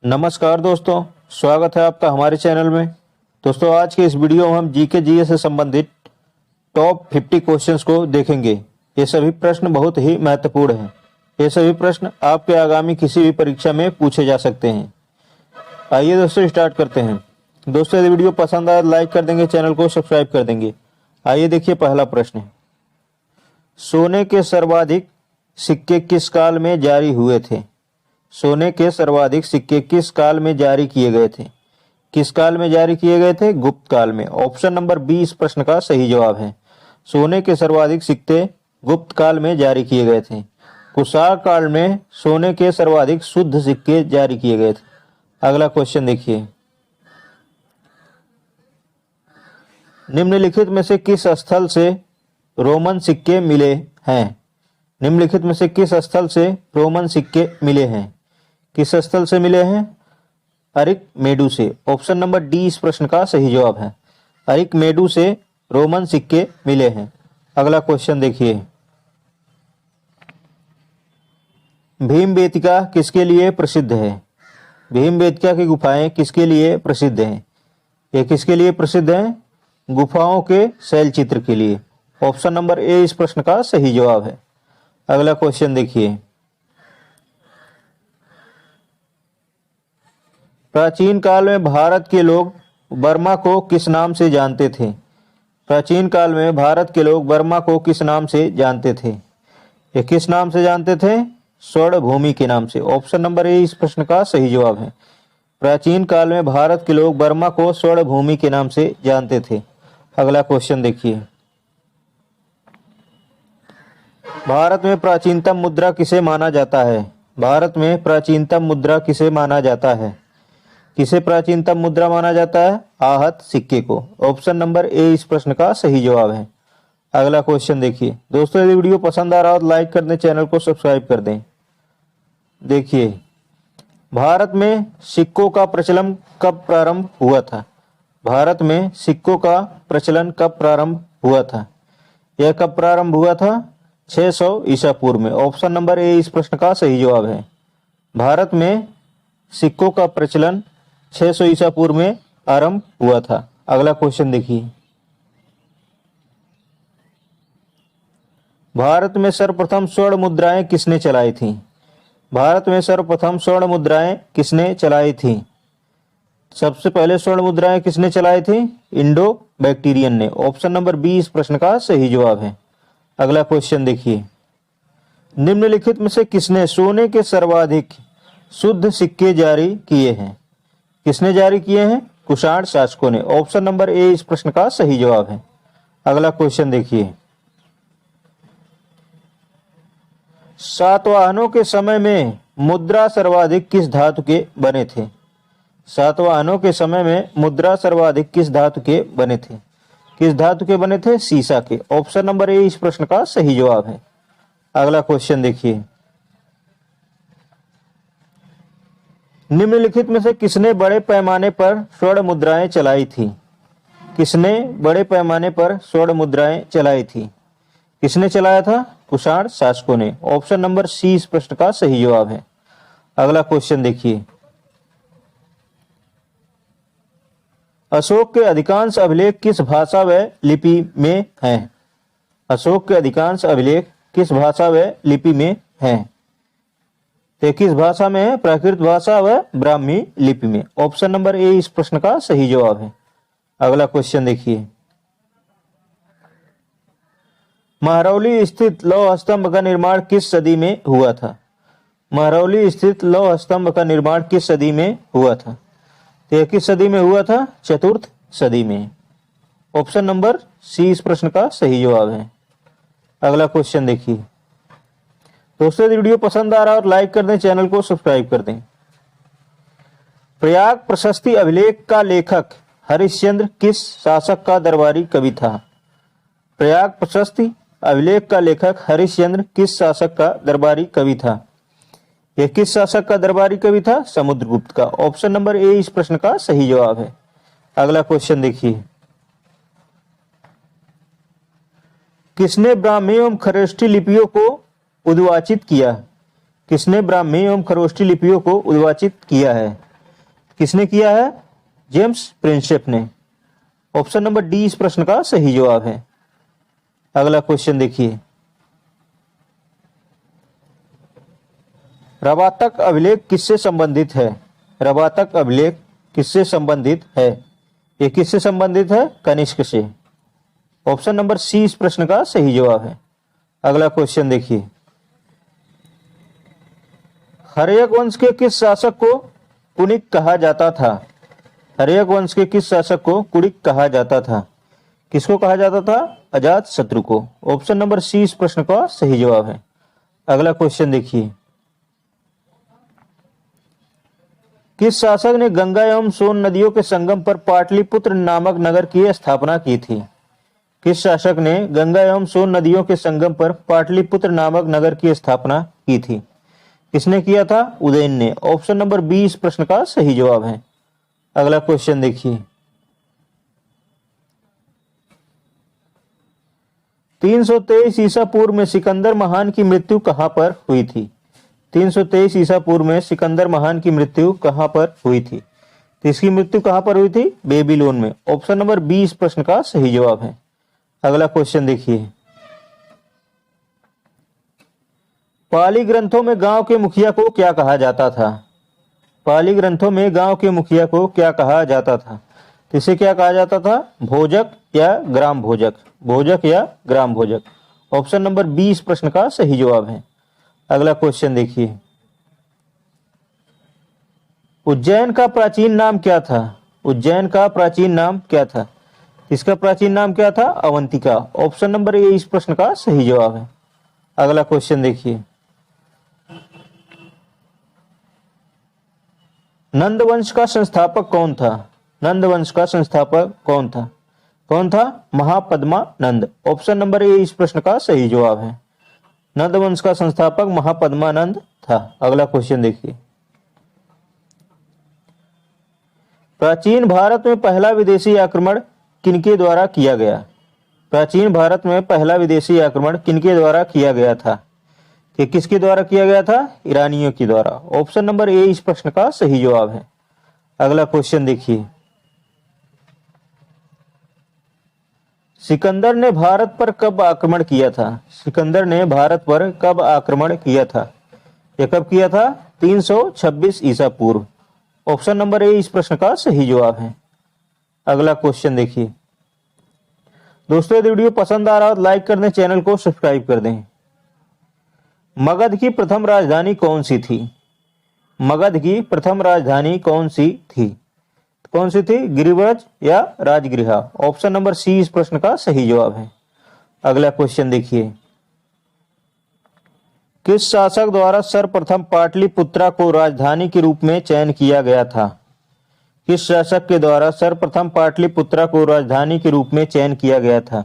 नमस्कार दोस्तों, स्वागत है आपका हमारे चैनल में। दोस्तों, आज के इस वीडियो में हम जीके जीएस से संबंधित टॉप 50 क्वेश्चंस को देखेंगे। ये सभी प्रश्न बहुत ही महत्वपूर्ण हैं। ये सभी प्रश्न आपके आगामी किसी भी परीक्षा में पूछे जा सकते हैं। आइए दोस्तों, स्टार्ट करते हैं। दोस्तों, यदि वीडियो पसंद आए लाइक कर देंगे, चैनल को सब्सक्राइब कर देंगे। आइए देखिए, पहला प्रश्न है, सोने के सर्वाधिक सिक्के किस काल में जारी हुए थे? सोने के सर्वाधिक सिक्के किस काल में जारी किए गए थे? किस काल में जारी किए गए थे? गुप्त काल में। ऑप्शन नंबर बी इस प्रश्न का सही जवाब है। सोने के सर्वाधिक सिक्के गुप्त काल में जारी किए गए थे। कुषाण काल में सोने के सर्वाधिक शुद्ध सिक्के जारी किए गए थे। अगला क्वेश्चन देखिए, निम्नलिखित में से किस स्थल से रोमन सिक्के मिले हैं? निम्नलिखित में से किस स्थल से रोमन सिक्के मिले हैं? किस स्थल से मिले हैं? अरिकमेडु से। ऑप्शन नंबर डी इस प्रश्न का सही जवाब है। अरिकमेडु से रोमन सिक्के मिले हैं। अगला क्वेश्चन देखिए, भीमबेटका किसके लिए प्रसिद्ध है? भीमबेटका की गुफाएं किसके लिए प्रसिद्ध हैं? ये किसके लिए प्रसिद्ध हैं? गुफाओं के शैल चित्र के लिए। ऑप्शन नंबर ए इस प्रश्न का सही जवाब है। अगला क्वेश्चन देखिए, प्राचीन काल में भारत के लोग बर्मा को किस नाम से जानते थे? प्राचीन काल में भारत के लोग बर्मा को किस नाम से जानते थे? ये किस नाम से जानते थे? स्वर्ण भूमि के नाम से। ऑप्शन नंबर ए इस प्रश्न का सही जवाब है। प्राचीन काल में भारत के लोग बर्मा को स्वर्ण भूमि के नाम से जानते थे। अगला क्वेश्चन देखिए, भारत में प्राचीनतम मुद्रा किसे माना जाता है? भारत में प्राचीनतम मुद्रा किसे माना जाता है? किसे प्राचीनतम मुद्रा माना जाता है? आहत सिक्के को। ऑप्शन नंबर ए इस प्रश्न का सही जवाब है। अगला क्वेश्चन देखिए। दोस्तों, यदि वीडियो पसंद आ रहा हो तो लाइक कर दें, चैनल को सब्सक्राइब कर दें। देखिए, भारत में सिक्कों का प्रचलन कब प्रारंभ हुआ था? भारत में सिक्कों का प्रचलन कब प्रारंभ हुआ था? यह कब प्रारंभ हुआ था? 600 ईसा पूर्व में। ऑप्शन नंबर ए इस प्रश्न का सही जवाब है। भारत में सिक्कों का प्रचलन 600 ईसा पूर्व में आरंभ हुआ था। अगला क्वेश्चन देखिए, भारत में सर्वप्रथम स्वर्ण मुद्राएं किसने चलाई थी? भारत में सर्वप्रथम स्वर्ण मुद्राएं किसने चलाई थी? सबसे पहले स्वर्ण मुद्राएं किसने चलाई थी? इंडो बैक्टीरियन ने। ऑप्शन नंबर बी इस प्रश्न का सही जवाब है। अगला क्वेश्चन देखिए, निम्नलिखित में से किसने सोने के सर्वाधिक शुद्ध सिक्के जारी किए हैं? किसने जारी किए हैं? कुषाण शासकों ने। ऑप्शन नंबर ए इस प्रश्न का सही जवाब है। अगला क्वेश्चन देखिए, सातवाहनों के समय में मुद्रा सर्वाधिक किस धातु के बने थे? सातवाहनों के समय में मुद्रा सर्वाधिक किस धातु के बने थे? किस धातु के बने थे? सीसा के। ऑप्शन नंबर ए इस प्रश्न का सही जवाब है। अगला क्वेश्चन देखिए, निम्नलिखित में से किसने बड़े पैमाने पर स्वर्ण मुद्राएं चलाई थी? किसने बड़े पैमाने पर स्वर्ण मुद्राएं चलाई थी? किसने चलाया था? कुषाण शासकों ने। ऑप्शन नंबर सी इस प्रश्न का सही जवाब है। अगला क्वेश्चन देखिए, अशोक के अधिकांश अभिलेख किस भाषा व लिपि में हैं? अशोक के अधिकांश अभिलेख किस भाषा व लिपि में हैं? तो किस भाषा में है? प्राकृत भाषा व ब्राह्मी लिपि में। ऑप्शन नंबर ए इस प्रश्न का सही जवाब है। अगला क्वेश्चन देखिए, महरौली स्थित लौह स्तंभ का निर्माण किस सदी में हुआ था? महरौली स्थित लौह स्तंभ का निर्माण किस सदी में हुआ था? तो किस सदी में हुआ था? चतुर्थ सदी में। ऑप्शन नंबर सी इस प्रश्न का सही जवाब है। अगला क्वेश्चन देखिए। दोस्तों, यदि वीडियो पसंद आ रहा है और लाइक कर दें, चैनल को सब्सक्राइब कर दें। प्रयाग प्रशस्ति अभिलेख का लेखक हरिश्चंद्र किस शासक का दरबारी कवि था? प्रयाग प्रशस्ति अभिलेख का लेखक हरिश्चंद्र किस शासक का दरबारी कवि था? यह किस शासक का दरबारी कवि था? समुद्रगुप्त का। ऑप्शन नंबर ए इस प्रश्न का सही जवाब है। अगला क्वेश्चन देखिए, किसने ब्राह्मी एवं खरोष्ठी लिपियों को उद्वाचित किया? किसने ब्राह्मी एवं खरोष्ठी लिपियों को उद्वाचित किया है? किसने किया है? जेम्स प्रिंसेप ने। ऑप्शन नंबर डी इस प्रश्न का सही जवाब है। अगला क्वेश्चन देखिए, रबातक अभिलेख किससे संबंधित है? रबातक अभिलेख किससे संबंधित है? ये किससे संबंधित है? कनिष्क से। ऑप्शन नंबर सी इस प्रश्न का सही जवाब है। अगला क्वेश्चन देखिए, हर्यक वंश के किस शासक को कुणिक कहा जाता था? हर्यक वंश के किस शासक को कुणिक कहा जाता था? किसको कहा जाता था? अजात शत्रु को। ऑप्शन नंबर सी इस प्रश्न का सही जवाब है। अगला क्वेश्चन देखिए, किस शासक ने गंगा एवं सोन नदियों के संगम पर पाटलिपुत्र नामक नगर की स्थापना की थी? किस शासक ने गंगा एवं सोन नदियों के संगम पर पाटलिपुत्र नामक नगर की स्थापना की थी? किसने किया था? उदयन ने। ऑप्शन नंबर बी इस प्रश्न का सही जवाब है। अगला क्वेश्चन देखिए, 323 ईसा पूर्व में सिकंदर महान की मृत्यु कहां पर हुई थी? 323 ईसा पूर्व में सिकंदर महान की मृत्यु कहां पर हुई थी? तो इसकी मृत्यु कहां पर हुई थी? बेबीलोन में। ऑप्शन नंबर बी इस प्रश्न का सही जवाब है। अगला क्वेश्चन देखिए, पाली ग्रंथों में गांव के मुखिया को क्या कहा जाता था? पाली ग्रंथों में गांव के मुखिया को क्या कहा जाता था? तो इसे क्या कहा जाता था? भोजक या ग्राम भोजक। भोजक या ग्राम भोजक। ऑप्शन नंबर बी इस प्रश्न का सही जवाब है। अगला क्वेश्चन देखिए, उज्जैन का प्राचीन नाम क्या था? उज्जैन का प्राचीन नाम क्या था? इसका प्राचीन नाम क्या था? अवंतिका। ऑप्शन नंबर ए इस प्रश्न का सही जवाब है। अगला क्वेश्चन देखिए, नंद वंश का संस्थापक कौन था? नंद वंश का संस्थापक कौन था? कौन था? महापद्मा नंद। ऑप्शन नंबर ए इस प्रश्न का सही जवाब है। नंद वंश का संस्थापक महापद्मानंद था। अगला क्वेश्चन देखिए, प्राचीन भारत में पहला विदेशी आक्रमण किनके द्वारा किया गया? प्राचीन भारत में पहला विदेशी आक्रमण किनके द्वारा किया गया था? कि किसके द्वारा किया गया था? ईरानियों के द्वारा। ऑप्शन नंबर ए इस प्रश्न का सही जवाब है। अगला क्वेश्चन देखिए, सिकंदर ने भारत पर कब आक्रमण किया था? सिकंदर ने भारत पर कब आक्रमण किया था? यह कब किया था? 326 ईसा पूर्व। ऑप्शन नंबर ए इस प्रश्न का सही जवाब है। अगला क्वेश्चन देखिए, दोस्तों यदि वीडियो पसंद आ रहा हो तो लाइक कर दें, चैनल को सब्सक्राइब कर दें। मगध की प्रथम राजधानी कौन सी थी? मगध की प्रथम राजधानी कौन सी थी? कौन सी थी? गिरिव्रज या राजगृहा? ऑप्शन नंबर सी इस प्रश्न का सही जवाब है। अगला क्वेश्चन देखिए, किस शासक द्वारा सर्वप्रथम पाटलिपुत्रा को राजधानी के रूप में चयन किया गया था? किस शासक के द्वारा सर्वप्रथम पाटलिपुत्रा को राजधानी के रूप में चयन किया गया था?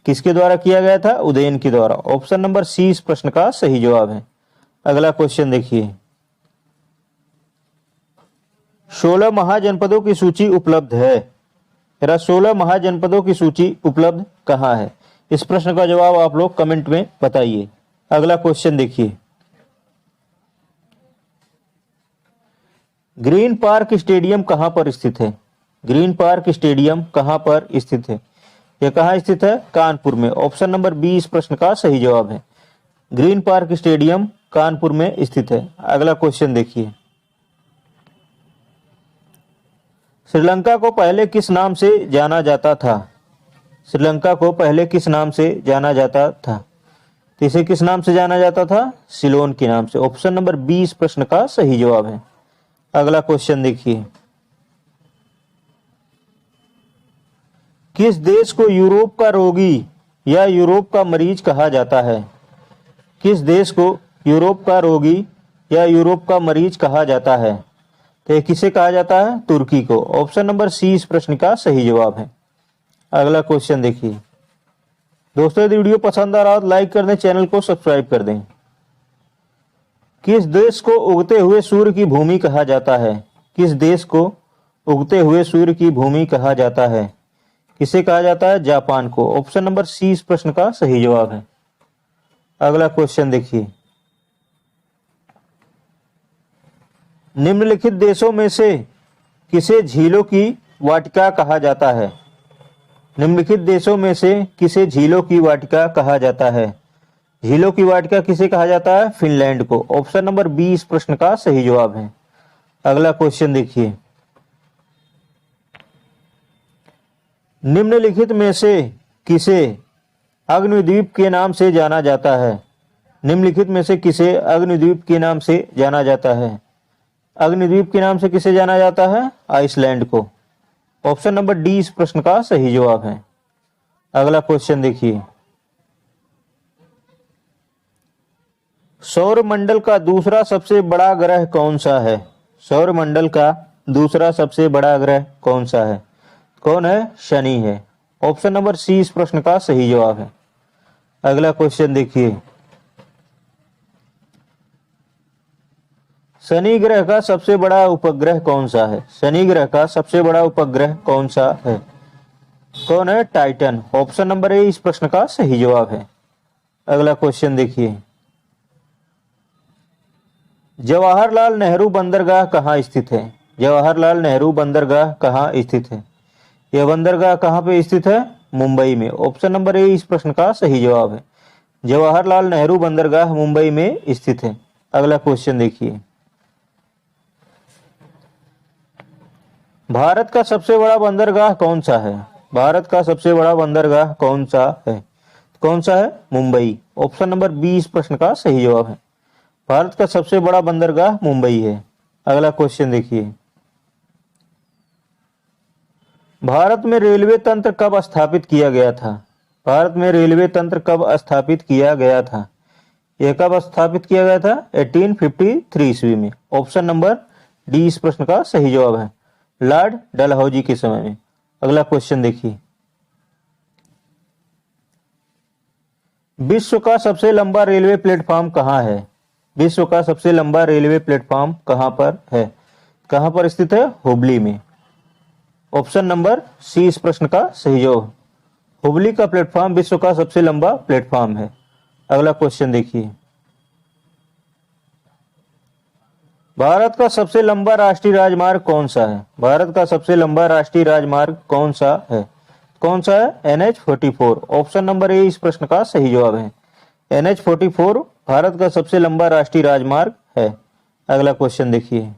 किसके द्वारा किया गया था? उदयन के द्वारा। ऑप्शन नंबर सी इस प्रश्न का सही जवाब है। अगला क्वेश्चन देखिए, 16 महाजनपदों की सूची उपलब्ध है। 16 महाजनपदों की सूची उपलब्ध कहाँ है? इस प्रश्न का जवाब आप लोग कमेंट में बताइए। अगला क्वेश्चन देखिए, ग्रीन पार्क स्टेडियम कहां पर स्थित है? ग्रीन पार्क स्टेडियम कहां पर स्थित है? यह कहां स्थित है? कानपुर में। ऑप्शन नंबर बी इस प्रश्न का सही जवाब है। ग्रीन पार्क स्टेडियम कानपुर में स्थित है। अगला क्वेश्चन देखिए, श्रीलंका को पहले किस नाम से जाना जाता था? श्रीलंका को पहले किस नाम से जाना जाता था? तो इसे किस नाम से जाना जाता था? सिलोन के नाम से। ऑप्शन नंबर बी इस प्रश्न का सही जवाब है। अगला क्वेश्चन देखिए, किस देश को यूरोप का रोगी या यूरोप का मरीज कहा जाता है? किस देश को यूरोप का रोगी या यूरोप का मरीज कहा जाता है? तो किसे कहा जाता है? तुर्की को। ऑप्शन नंबर सी इस प्रश्न का सही जवाब है। अगला क्वेश्चन देखिए, दोस्तों यदि वीडियो पसंद आ रहा हो तो लाइक कर दें, चैनल को सब्सक्राइब कर दें। किस देश को उगते हुए सूर्य की भूमि कहा जाता है? किस देश को उगते हुए सूर्य की भूमि कहा जाता है? किसे कहा जाता है? जापान को। ऑप्शन नंबर सी इस प्रश्न का सही जवाब है। अगला क्वेश्चन देखिए, निम्नलिखित देशों में से किसे झीलों की वाटिका कहा जाता है? निम्नलिखित देशों में से किसे झीलों की वाटिका कहा जाता है? झीलों की वाटिका किसे कहा जाता है? फिनलैंड को। ऑप्शन नंबर 20 प्रश्न का सही जवाब है। अगला क्वेश्चन देखिए, निम्नलिखित में से किसे अग्निद्वीप के नाम से जाना जाता है? निम्नलिखित में से किसे अग्निद्वीप के नाम से जाना जाता है? अग्निद्वीप के नाम से किसे जाना जाता है? आइसलैंड को। ऑप्शन नंबर डी इस प्रश्न का सही जवाब है। अगला क्वेश्चन देखिए, सौरमंडल का दूसरा सबसे बड़ा ग्रह कौन सा है? सौरमंडल का दूसरा सबसे बड़ा ग्रह कौन सा है? कौन है? शनि है। ऑप्शन नंबर सी इस प्रश्न का सही जवाब है। अगला क्वेश्चन देखिए, शनि ग्रह का सबसे बड़ा उपग्रह कौन सा है? शनि ग्रह का सबसे बड़ा उपग्रह कौन सा है? कौन है? टाइटन। ऑप्शन नंबर ए इस प्रश्न का सही जवाब है। अगला क्वेश्चन देखिए, जवाहरलाल नेहरू बंदरगाह कहाँ स्थित है? जवाहरलाल नेहरू बंदरगाह कहाँ स्थित है? यह बंदरगाह कहाँ पे स्थित है? मुंबई में। ऑप्शन नंबर ए इस प्रश्न का सही जवाब है। जवाहरलाल नेहरू बंदरगाह मुंबई में स्थित है। अगला क्वेश्चन देखिए, भारत का सबसे बड़ा बंदरगाह कौन सा है? भारत का सबसे बड़ा बंदरगाह कौन सा है? कौन सा है? मुंबई। ऑप्शन नंबर बी इस प्रश्न का सही जवाब है। भारत का सबसे बड़ा बंदरगाह मुंबई है। अगला क्वेश्चन देखिए, भारत में रेलवे तंत्र कब स्थापित किया गया था? भारत में रेलवे तंत्र कब स्थापित किया गया था? यह कब स्थापित किया गया था? 1853 ईस्वी में। ऑप्शन नंबर डी इस प्रश्न का सही जवाब है। लॉर्ड डलहौजी के समय में। अगला क्वेश्चन देखिए, विश्व का सबसे लंबा रेलवे प्लेटफॉर्म कहाँ है? विश्व का सबसे लंबा रेलवे प्लेटफॉर्म कहाँ पर है? कहाँ पर स्थित है? हुबली में। ऑप्शन नंबर सी इस प्रश्न का सही जवाब। हुबली का प्लेटफॉर्म विश्व का सबसे लंबा प्लेटफॉर्म है। अगला क्वेश्चन देखिए, भारत का सबसे लंबा राष्ट्रीय राजमार्ग कौन सा है? भारत का सबसे लंबा राष्ट्रीय राजमार्ग कौन सा है? कौन सा है? NH-44। ऑप्शन नंबर ए इस प्रश्न का सही जवाब है। NH-44 भारत का सबसे लंबा राष्ट्रीय राजमार्ग है। अगला क्वेश्चन देखिए,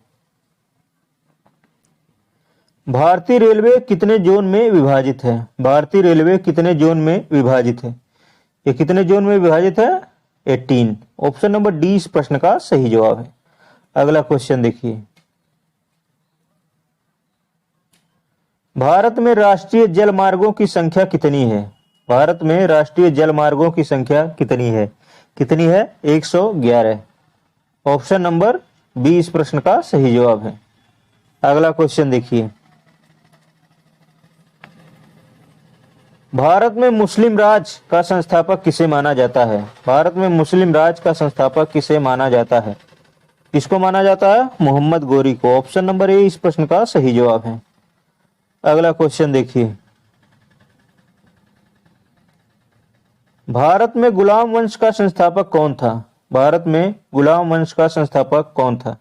भारतीय रेलवे कितने जोन में विभाजित है? भारतीय रेलवे कितने जोन में विभाजित है? ये कितने जोन में विभाजित है? 18। ऑप्शन नंबर डी इस प्रश्न का सही जवाब है। अगला क्वेश्चन देखिए, भारत में राष्ट्रीय जल मार्गों की संख्या कितनी है? भारत में राष्ट्रीय जल मार्गों की संख्या कितनी है? कितनी है? 111। ऑप्शन नंबर बी इस प्रश्न का सही जवाब है। अगला क्वेश्चन देखिए, भारत में मुस्लिम राज का संस्थापक किसे माना जाता है? भारत में मुस्लिम राज का संस्थापक किसे माना जाता है? किसको माना जाता है? मोहम्मद गोरी को। ऑप्शन नंबर ए इस प्रश्न का सही जवाब है। अगला क्वेश्चन देखिए, भारत में गुलाम वंश का संस्थापक कौन था? भारत में गुलाम वंश का संस्थापक कौन था?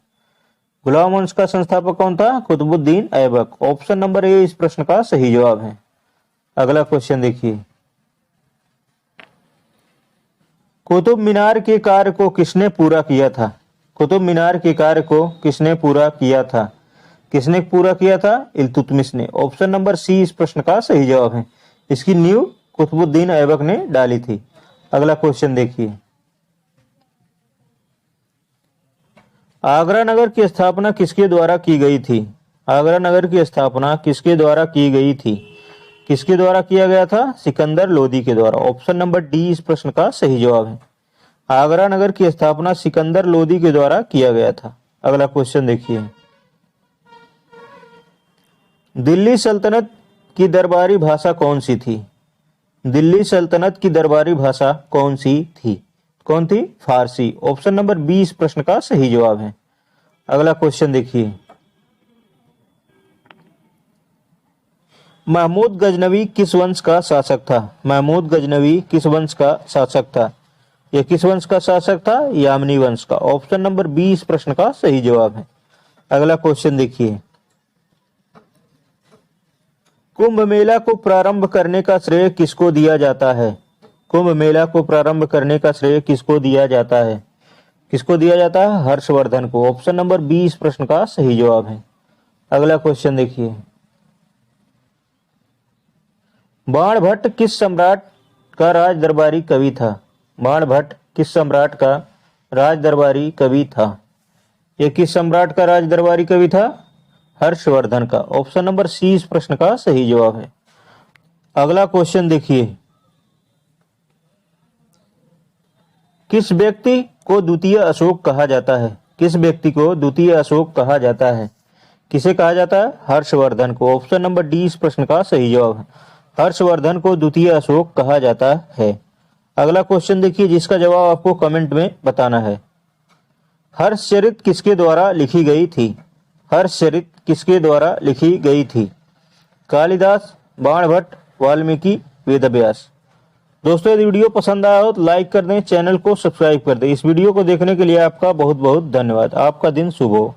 गुलाम वंश का संस्थापक कौन था? Qutubuddin Aibak. Option number A इस प्रश्न का सही जवाब है। अगला क्वेश्चन देखिए, कुतुब मीनार के कार्य को किसने पूरा किया था? कुतुब मीनार के कार्य को किसने पूरा किया था? किसने पूरा किया था? इल्तुतमिश ने। ऑप्शन नंबर सी इस प्रश्न का सही जवाब है। इसकी नींव कुतुबुद्दीन ऐबक ने डाली थी। अगला क्वेश्चन देखिए, आगरा नगर की स्थापना किसके द्वारा की गई थी? आगरा नगर की स्थापना किसके द्वारा की गई थी? किसके द्वारा किया गया था? सिकंदर लोदी के द्वारा। ऑप्शन नंबर डी इस प्रश्न का सही जवाब है। आगरा नगर की स्थापना सिकंदर लोदी के द्वारा किया गया था। अगला क्वेश्चन देखिए, दिल्ली सल्तनत की दरबारी भाषा कौन सी थी? दिल्ली सल्तनत की दरबारी भाषा कौन सी थी? कौन थी? फारसी। ऑप्शन नंबर बी इस प्रश्न का सही जवाब है। अगला क्वेश्चन देखिए, महमूद गजनवी किस वंश का शासक था? महमूद गजनवी किस वंश का शासक था? यह किस वंश का शासक था? यामनी वंश का। ऑप्शन नंबर बी इस प्रश्न का सही जवाब है। अगला क्वेश्चन देखिए, कुंभ मेला को प्रारंभ करने का श्रेय किसको दिया जाता है? कुंभ मेला को प्रारंभ करने का श्रेय किसको दिया जाता है? किसको दिया जाता है? हर्षवर्धन को। ऑप्शन नंबर बी इस प्रश्न का सही जवाब है। अगला क्वेश्चन देखिए, बाणभट्ट किस सम्राट का राज दरबारी कवि था? बाणभट्ट किस सम्राट का राज दरबारी कवि था? ये किस सम्राट का राज दरबारी कवि था? हर्षवर्धन का। ऑप्शन नंबर सी इस प्रश्न का सही जवाब है। अगला क्वेश्चन देखिए, किस व्यक्ति को द्वितीय अशोक कहा जाता है? किस व्यक्ति को द्वितीय अशोक कहा जाता है? किसे कहा जाता है? हर्षवर्धन को। ऑप्शन नंबर डी इस प्रश्न का सही जवाब है। हर्षवर्धन को द्वितीय अशोक कहा जाता है। अगला क्वेश्चन देखिए, जिसका जवाब आपको कमेंट में बताना है। हर्षचरित किसके द्वारा लिखी गई थी? हर्षचरित किसके द्वारा लिखी गई थी? कालिदास, बाणभट्ट, वाल्मीकि, वेदव्यास। दोस्तों यदि वीडियो पसंद आया हो तो लाइक कर दें, चैनल को सब्सक्राइब कर दें। इस वीडियो को देखने के लिए आपका बहुत बहुत धन्यवाद। आपका दिन शुभ हो।